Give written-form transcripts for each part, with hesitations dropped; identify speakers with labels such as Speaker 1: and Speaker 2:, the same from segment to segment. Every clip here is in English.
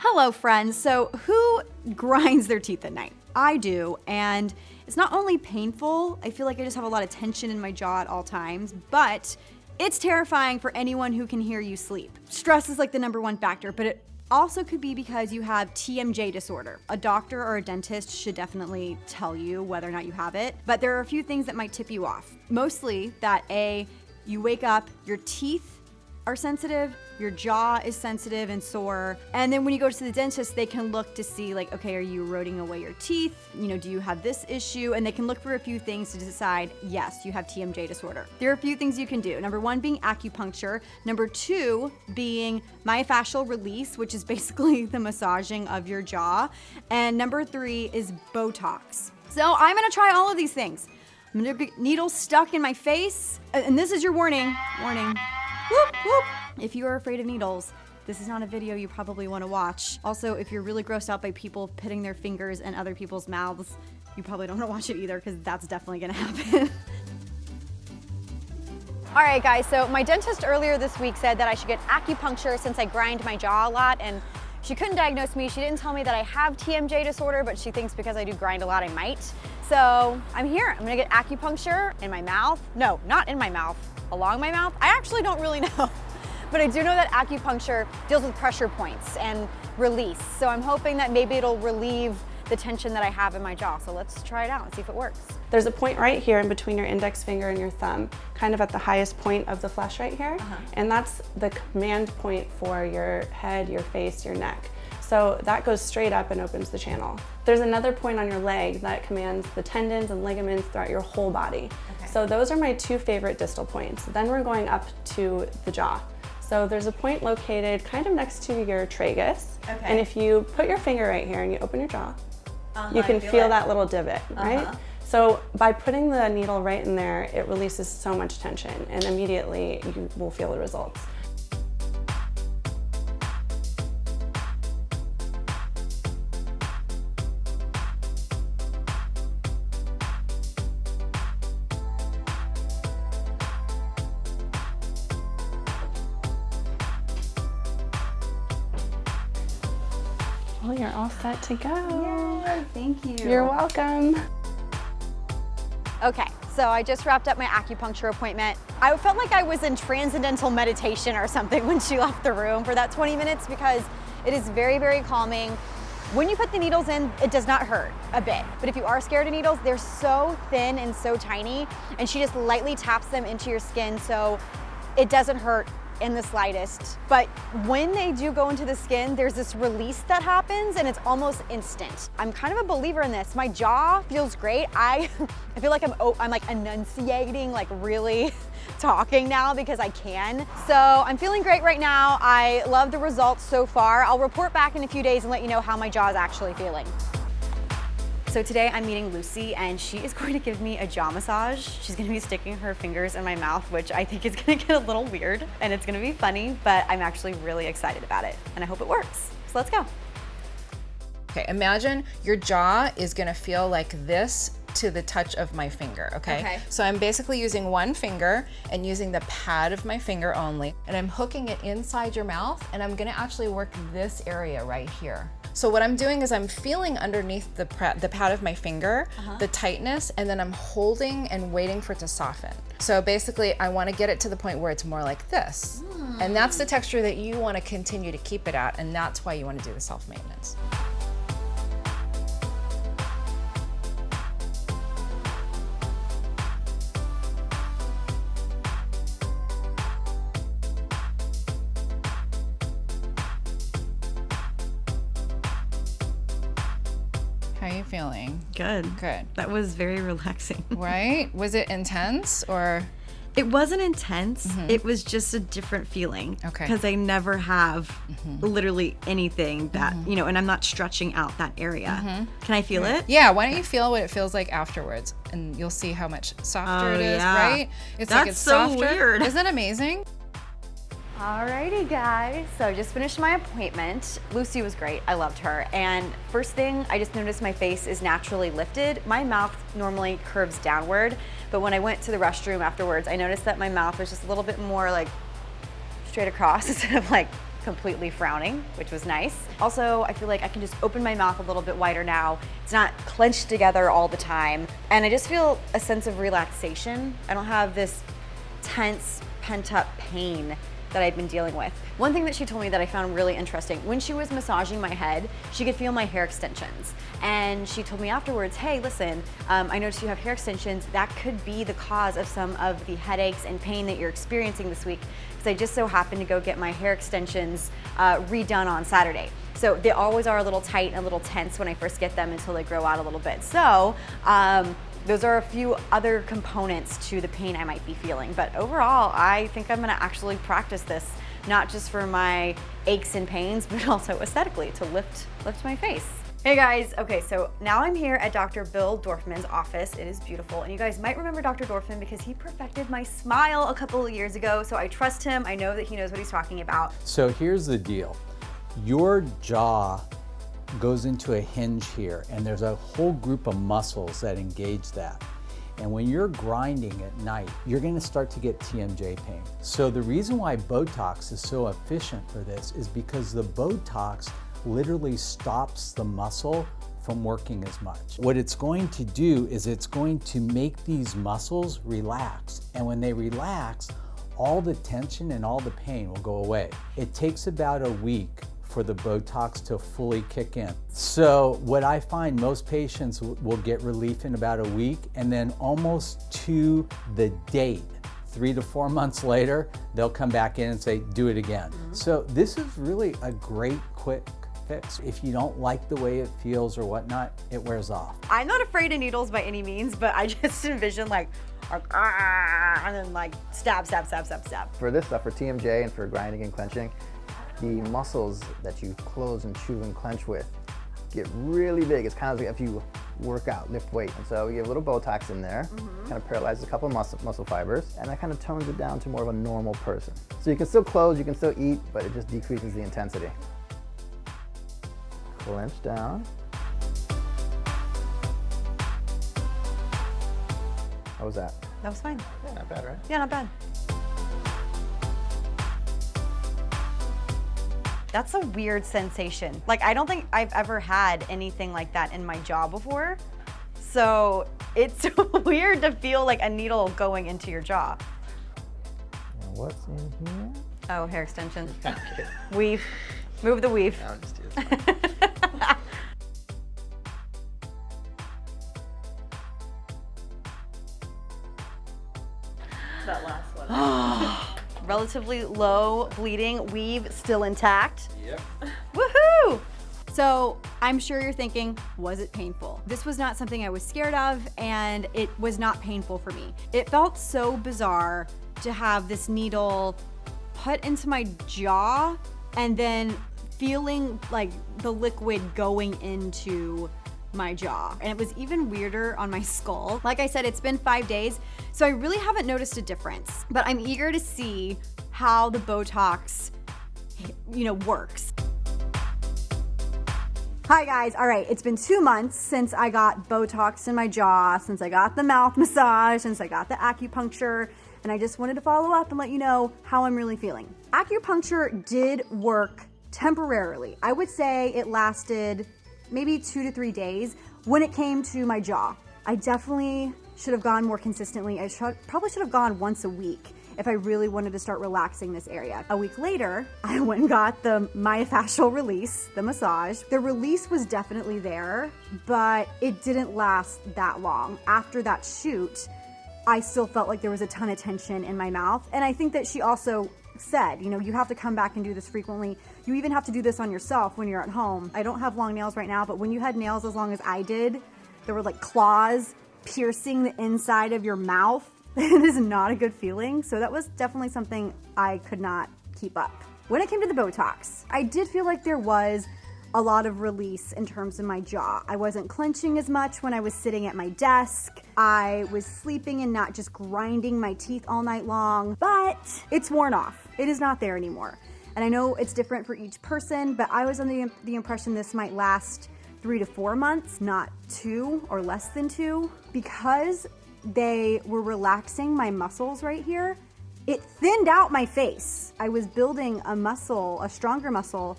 Speaker 1: Hello friends, so who grinds their teeth at night? I do, and it's not only painful, I feel like I just have a lot of tension in my jaw at all times, but it's terrifying for anyone who can hear you sleep. Stress is like the #1 factor, but it also could be because you have TMJ disorder. A doctor or a dentist should definitely tell you whether or not you have it, but there are a few things that might tip you off. Mostly that you wake up, your teeth are sensitive, your jaw is sensitive and sore, and then when you go to the dentist, they can look to see like, okay, are you eroding away your teeth? You know, do you have this issue? And they can look for a few things to decide, yes, you have TMJ disorder. There are a few things you can do. #1 being acupuncture. #2 being myofascial release, which is basically the massaging of your jaw. And #3 is Botox. So I'm gonna try all of these things. I'm gonna be needles stuck in my face, and this is your warning. Whoop, whoop. If you are afraid of needles, this is not a video you probably want to watch. Also, if you're really grossed out by people putting their fingers in other people's mouths, you probably don't want to watch it either because that's definitely going to happen. All right, guys, so my dentist earlier this week said that I should get acupuncture since I grind my jaw a lot, and she couldn't diagnose me. She didn't tell me that I have TMJ disorder, but she thinks because I do grind a lot, I might. So I'm here. I'm gonna get acupuncture in my mouth. No, not in my mouth, along my mouth. I actually don't really know. But I do know that acupuncture deals with pressure points and release. So I'm hoping that maybe it'll relieve the tension that I have in my jaw. So let's try it out and see if it works.
Speaker 2: There's a point right here in between your index finger and your thumb, kind of at the highest point of the flesh right here. And that's the command point for your head, your face, your neck. So that goes straight up and opens the channel. There's another point on your leg that commands the tendons and ligaments throughout your whole body. So those are my 2 favorite distal points. Then we're going up to the jaw. So there's a point located kind of next to your tragus. And if you put your finger right here and you open your jaw, you can feel that little divot, right? So by putting the needle right in there, it releases so much tension and immediately you will feel the results. Well, you're all set to go.
Speaker 1: Yay, thank you.
Speaker 2: You're welcome.
Speaker 1: Okay, so I just wrapped up my acupuncture appointment. I felt like I was in transcendental meditation or something when she left the room for that 20 minutes because it is very, very calming. When you put the needles in, it does not hurt a bit. But if you are scared of needles, they're so thin and so tiny, and she just lightly taps them into your skin so it doesn't hurt in the slightest. But when they do go into the skin, there's this release that happens and it's almost instant. I'm kind of a believer in this. My jaw feels great. I feel like I'm like enunciating, like really talking now because I can. So I'm feeling great right now. I love the results so far. I'll report back in a few days and let you know how my jaw is actually feeling. So today I'm meeting Lucy and she is going to give me a jaw massage. She's gonna be sticking her fingers in my mouth, which I think is gonna get a little weird and it's gonna be funny, but I'm actually really excited about it and I hope it works. So let's go.
Speaker 3: Okay, imagine your jaw is gonna feel like this to the touch of my finger, okay? So I'm basically using one finger and using the pad of my finger only, and I'm hooking it inside your mouth, and I'm gonna actually work this area right here. So what I'm doing is I'm feeling underneath the pad of my finger, the tightness, and then I'm holding and waiting for it to soften. So basically I wanna get it to the point where it's more like this. And that's the texture that you wanna continue to keep it at, and that's why you wanna do the self-maintenance. How are you feeling?
Speaker 4: Good.
Speaker 3: Good.
Speaker 4: That was very relaxing.
Speaker 3: Right? Was it intense or?
Speaker 4: It wasn't intense. It was just a different feeling.
Speaker 3: Okay.
Speaker 4: Because I never have literally anything that, you know, and I'm not stretching out that area. Can I feel it?
Speaker 3: Yeah, why don't you feel what it feels like afterwards and you'll see how much softer it is, right? It's like it's
Speaker 4: so
Speaker 3: softer.
Speaker 4: weird.
Speaker 3: Isn't that amazing?
Speaker 1: Alrighty guys, so I just finished my appointment. Lucy was great, I loved her. And first thing, I just noticed my face is naturally lifted. My mouth normally curves downward, but when I went to the restroom afterwards, I noticed that my mouth was just a little bit more like straight across instead of like completely frowning, which was nice. Also, I feel like I can just open my mouth a little bit wider now. It's not clenched together all the time. And I just feel a sense of relaxation. I don't have this tense, pent-up pain that I've been dealing with. One thing that she told me that I found really interesting, when she was massaging my head, she could feel my hair extensions. And she told me afterwards, hey, listen, I noticed you have hair extensions. That could be the cause of some of the headaches and pain that you're experiencing this week. Because I just so happened to go get my hair extensions redone on Saturday. So they always are a little tight and a little tense when I first get them until they grow out a little bit. So those are a few other components to the pain I might be feeling. But overall, I think I'm gonna actually practice this, not just for my aches and pains, but also aesthetically to lift my face. Hey guys, okay, so now I'm here at Dr. Bill Dorfman's office. It is beautiful, and you guys might remember Dr. Dorfman because he perfected my smile a couple of years ago, so I trust him. I know that he knows what he's talking about.
Speaker 5: So here's the deal. Your jaw goes into a hinge here, and there's a whole group of muscles that engage that. And when you're grinding at night, you're gonna start to get TMJ pain. So the reason why Botox is so efficient for this is because the Botox literally stops the muscle from working as much. What it's going to do is it's going to make these muscles relax. And when they relax, all the tension and all the pain will go away. It takes about a week for the Botox to fully kick in. So what I find, most patients will get relief in about a week, and then almost to the date, 3 to 4 months later, they'll come back in and say, do it again. So this is really a great quick fix. If you don't like the way it feels or whatnot, it wears off.
Speaker 1: I'm not afraid of needles by any means, but I just envision like, and then like stab, stab, stab, stab, stab.
Speaker 6: For this stuff, for TMJ and for grinding and clenching, the muscles that you close and chew and clench with get really big. It's kind of like if you work out, lift weight. And so we give a little Botox in there, kind of paralyzes a couple of muscle fibers, and that kind of tones it down to more of a normal person. So you can still close, you can still eat, but it just decreases the intensity. Clench down. How was that?
Speaker 1: That was fine.
Speaker 6: Yeah, not bad, right?
Speaker 1: Yeah, not bad. That's a weird sensation. Like, I don't think I've ever had anything like that in my jaw before. So it's weird to feel like a needle going into your jaw.
Speaker 6: Now what's in here?
Speaker 1: Oh, hair extension. Weave. Move the weave.
Speaker 6: No, just do this.
Speaker 2: That last one.
Speaker 1: Relatively low bleeding, weave still intact.
Speaker 6: Yep.
Speaker 1: Woohoo! So I'm sure you're thinking, was it painful? This was not something I was scared of, and it was not painful for me. It felt so bizarre to have this needle put into my jaw and then feeling like the liquid going into my jaw. And it was even weirder on my skull. Like I said, it's been 5 days, so I really haven't noticed a difference, but I'm eager to see how the Botox, works. Hi guys, all right, it's been 2 months since I got Botox in my jaw, since I got the mouth massage, since I got the acupuncture, and I just wanted to follow up and let you know how I'm really feeling. Acupuncture did work temporarily. I would say it lasted maybe 2 to 3 days when it came to my jaw. I definitely should have gone more consistently. I probably should have gone once a week if I really wanted to start relaxing this area. A week later, I went and got the myofascial release, the massage. The release was definitely there, but it didn't last that long. After that shoot, I still felt like there was a ton of tension in my mouth. And I think that she also said, you have to come back and do this frequently. You even have to do this on yourself when you're at home. I don't have long nails right now, but when you had nails as long as I did, there were like claws piercing the inside of your mouth. It is not a good feeling. So that was definitely something I could not keep up. When it came to the Botox, I did feel like there was a lot of release in terms of my jaw. I wasn't clenching as much when I was sitting at my desk. I was sleeping and not just grinding my teeth all night long, but it's worn off. It is not there anymore. And I know it's different for each person, but I was under the impression this might last 3 to 4 months, not 2 or less than 2. Because they were relaxing my muscles right here, it thinned out my face. I was building a muscle, a stronger muscle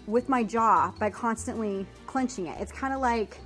Speaker 1: with my jaw by constantly clenching it. It's kind of like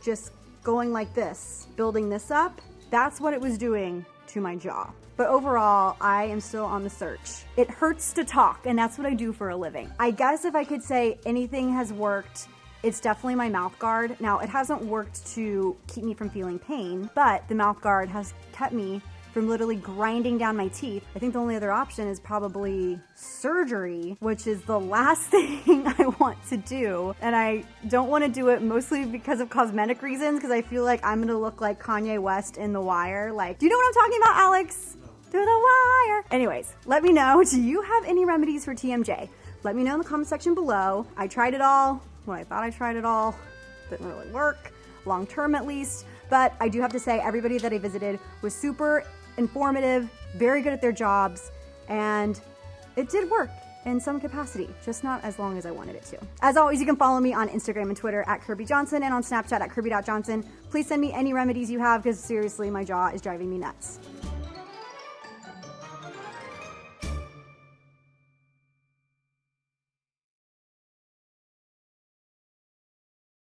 Speaker 1: just going like this, building this up. That's what it was doing to my jaw. But overall, I am still on the search. It hurts to talk, and that's what I do for a living. I guess if I could say anything has worked, it's definitely my mouth guard. Now, it hasn't worked to keep me from feeling pain, but the mouth guard has kept me from literally grinding down my teeth. I think the only other option is probably surgery, which is the last thing I want to do. And I don't want to do it mostly because of cosmetic reasons, because I feel like I'm gonna look like Kanye West in The Wire. Like, do you know what I'm talking about, Alex? Through the wire. Anyways, let me know, do you have any remedies for TMJ? Let me know in the comment section below. I tried it all. Well, I thought I tried it all. Didn't really work, long term at least. But I do have to say, everybody that I visited was super informative, very good at their jobs, and it did work in some capacity, just not as long as I wanted it to. As always, you can follow me on Instagram and Twitter at Kirbie Johnson and on Snapchat at Kirbie.Johnson. Please send me any remedies you have, because seriously, my jaw is driving me nuts.